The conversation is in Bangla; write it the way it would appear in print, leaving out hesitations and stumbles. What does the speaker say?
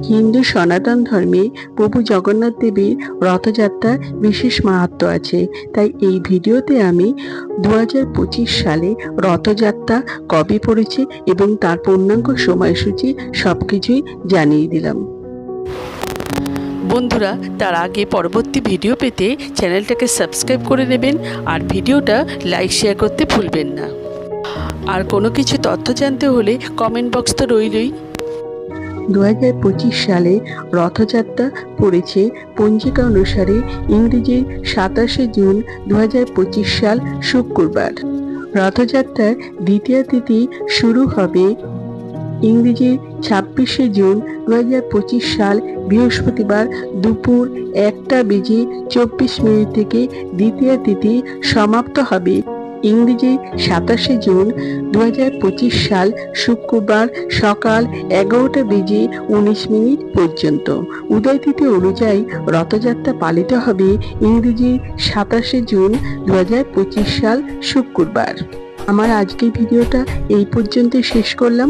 হিন্দু সনাতন ধর্মে প্রভু জগন্নাথ দেবের রথযাত্রার বিশেষ মাহাত্ম্য আছে। তাই এই ভিডিওতে আমি 2025 সালে রথযাত্রা কবে পড়েছে এবং তার পূর্ণাঙ্গ সময়সূচি সবকিছুই জানিয়ে দিলাম। বন্ধুরা, তার আগে পরবর্তী ভিডিও পেতে চ্যানেলটাকে সাবস্ক্রাইব করে নেবেন আর ভিডিওটা লাইক শেয়ার করতে ভুলবেন না। আর কোনো কিছু তথ্য জানতে হলে কমেন্ট বক্স তো রইলই। 2025 সালে রথযাত্রা পড়েছে পঞ্জিকা অনুসারে ইংরেজির 27শে জুন 2025 সাল শুক্রবার। রথযাত্রার দ্বিতীয় তিথি শুরু হবে ইংরেজির 26শে জুন 2025 সাল বৃহস্পতিবার দুপুর 1:24 থেকে। দ্বিতীয় তিথি সমাপ্ত হবে ইংরেজি 27শে জুন 2025 সাল শুক্রবার সকাল 11:19 পর্যন্ত। উদয় তিথি অনুযায়ী রথযাত্রা পালিত হবে ইংরেজি 27শে জুন 2025 সাল শুক্রবার। আমার আজকের ভিডিওটা এই পর্যন্ত শেষ করলাম।